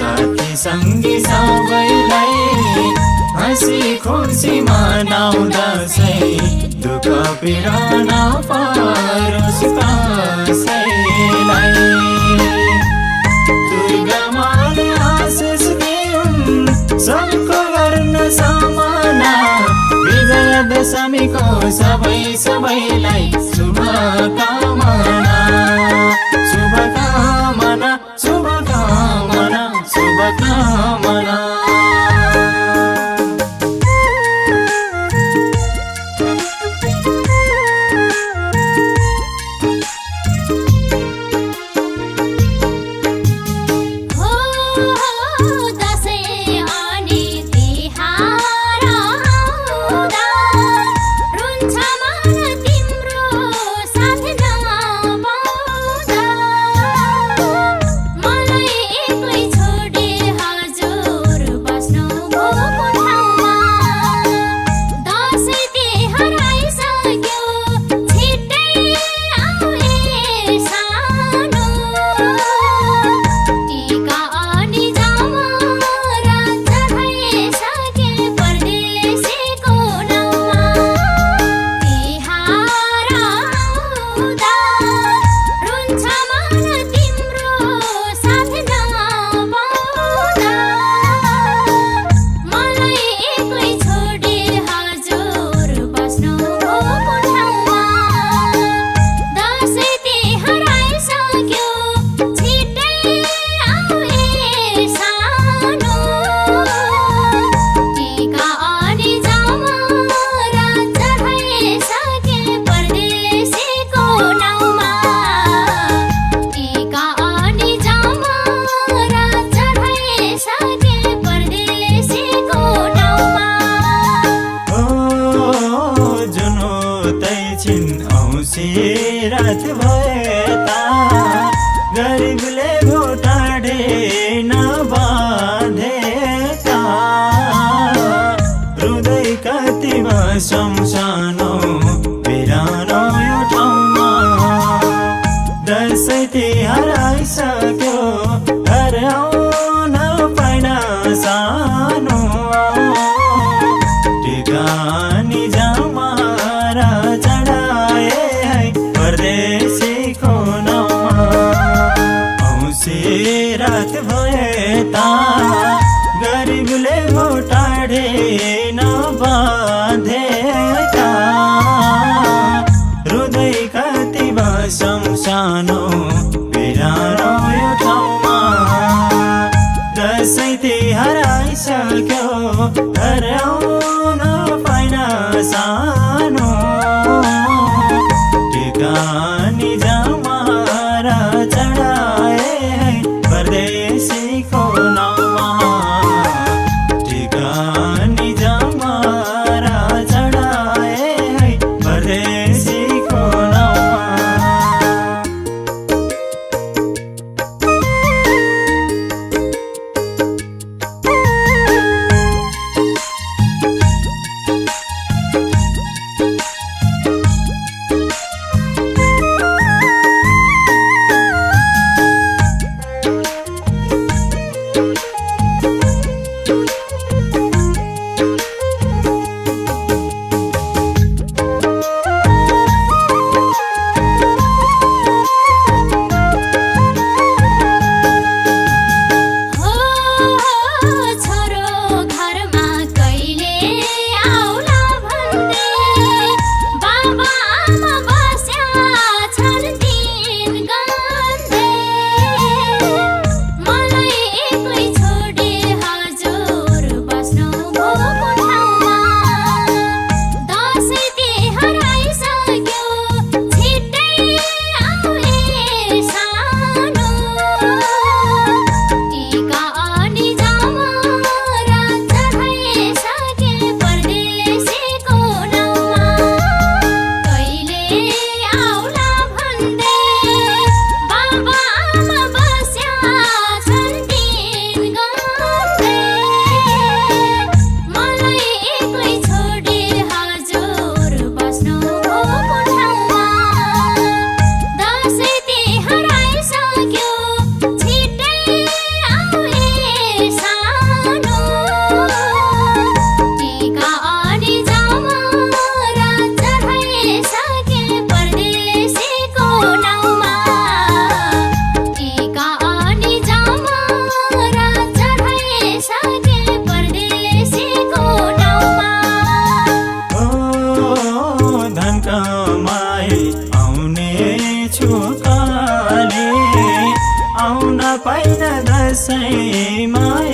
साथी सङ्गी सबैलाई हाँसी खुसी मनाऊ दसैँ दुःख पीडा नपरोस् कसैलाई दुर्गा माले आशिष दिउन् सबको गर्न सामना विजय दशमीको सबैलाई शुभकामना शुभकामना शुभकामना शुभकामना रात भएता गरिबले भोटाडे नबाँधेका हृदय कतिमा सम्सानो बिरानो यो ठाउँमा दसैँ तिहार आइसक्यो घर आउन पाइन सानो टिका नि जमारा परदेशीको नाउँमा औँसी रात भएता गरिबले भोटाडे नबाँधेका हृदय कतिमा सम्सानो बिरानो यो ठाउँमा दसैँ तिहार आइसक्यो घर आउन पाइन सानो गानी जमारा चढाए परदेशीको नाउँमा गानी जमारा चढाए परदेशीको नाउँमा मलाई एक्लै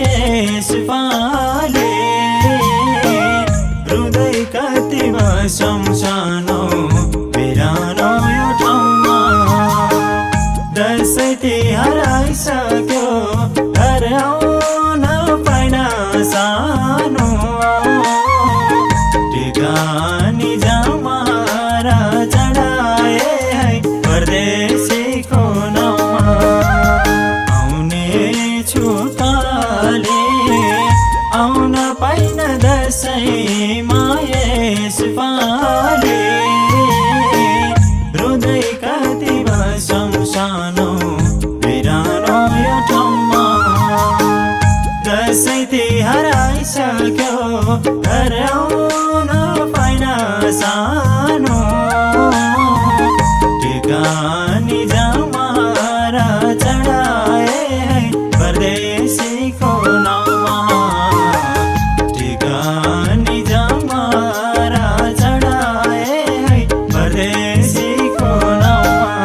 यसपाले हृदय कति शमशानो बिरानो यो ठाउँमा दसैँ तिहार आइसक्यो घर आउन पाइन सानो टिकानी जमारा चढाए है परदेशीको नाउँमा आउने छु काले आउन पाइन दसैँमा यसपाले हृदय कति शमशानो बिरानो यो ठाउँमा दसैँ तिहार आइसक्यो घर आउन पाइन सानो टिकानी जमारा चढाए है परदेशीको नाउँमा टिकानी जमारा चढाए है परदेशीको नाउँमा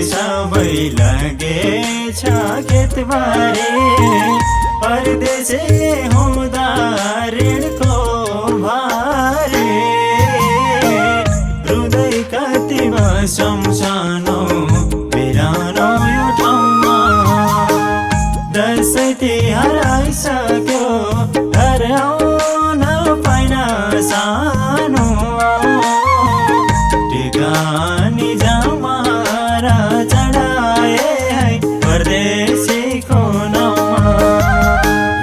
सबै लगेछ खेतबारी परदेशी हुँदा ऋणको भारी हृदय कति शमशानो बिरानो यो ठाउँमा दसैँ तिहार आइसक्यो घर आउन पाइन सानो टिकानी जमारा चढाए है परदेशीको नाउँमा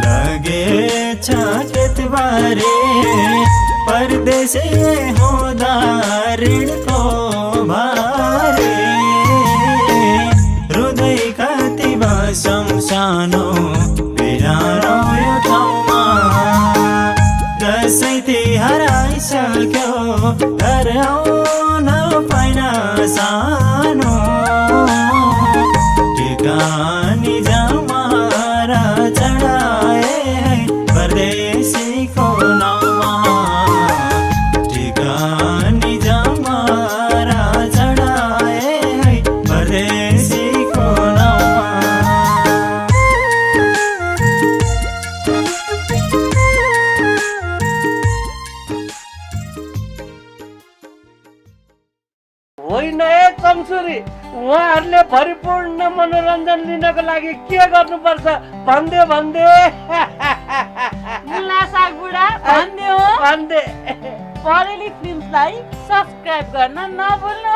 लगेछ खेतबारी परदेशी हुँदा ऋणको भारी हृदय कति शमशानो बिरानो यो ठाउँमा दसैँ तिहार आइसक्यो घर आउन पाइन सानो टिकानी जमारा चढाए है परदेशीको नाउँमा टिकानी जमारा चढाए है परदेशीको नाउँमा होइन कमसुरी उहाँहरूले परिपूर्ण मनोरञ्जन लिनको लागि के गर्नुपर्छ भन्दियो सागबुढा भन्दियो भन्दे परेली फिल्मलाई सब्स्क्राइब गर्न नभुल्नु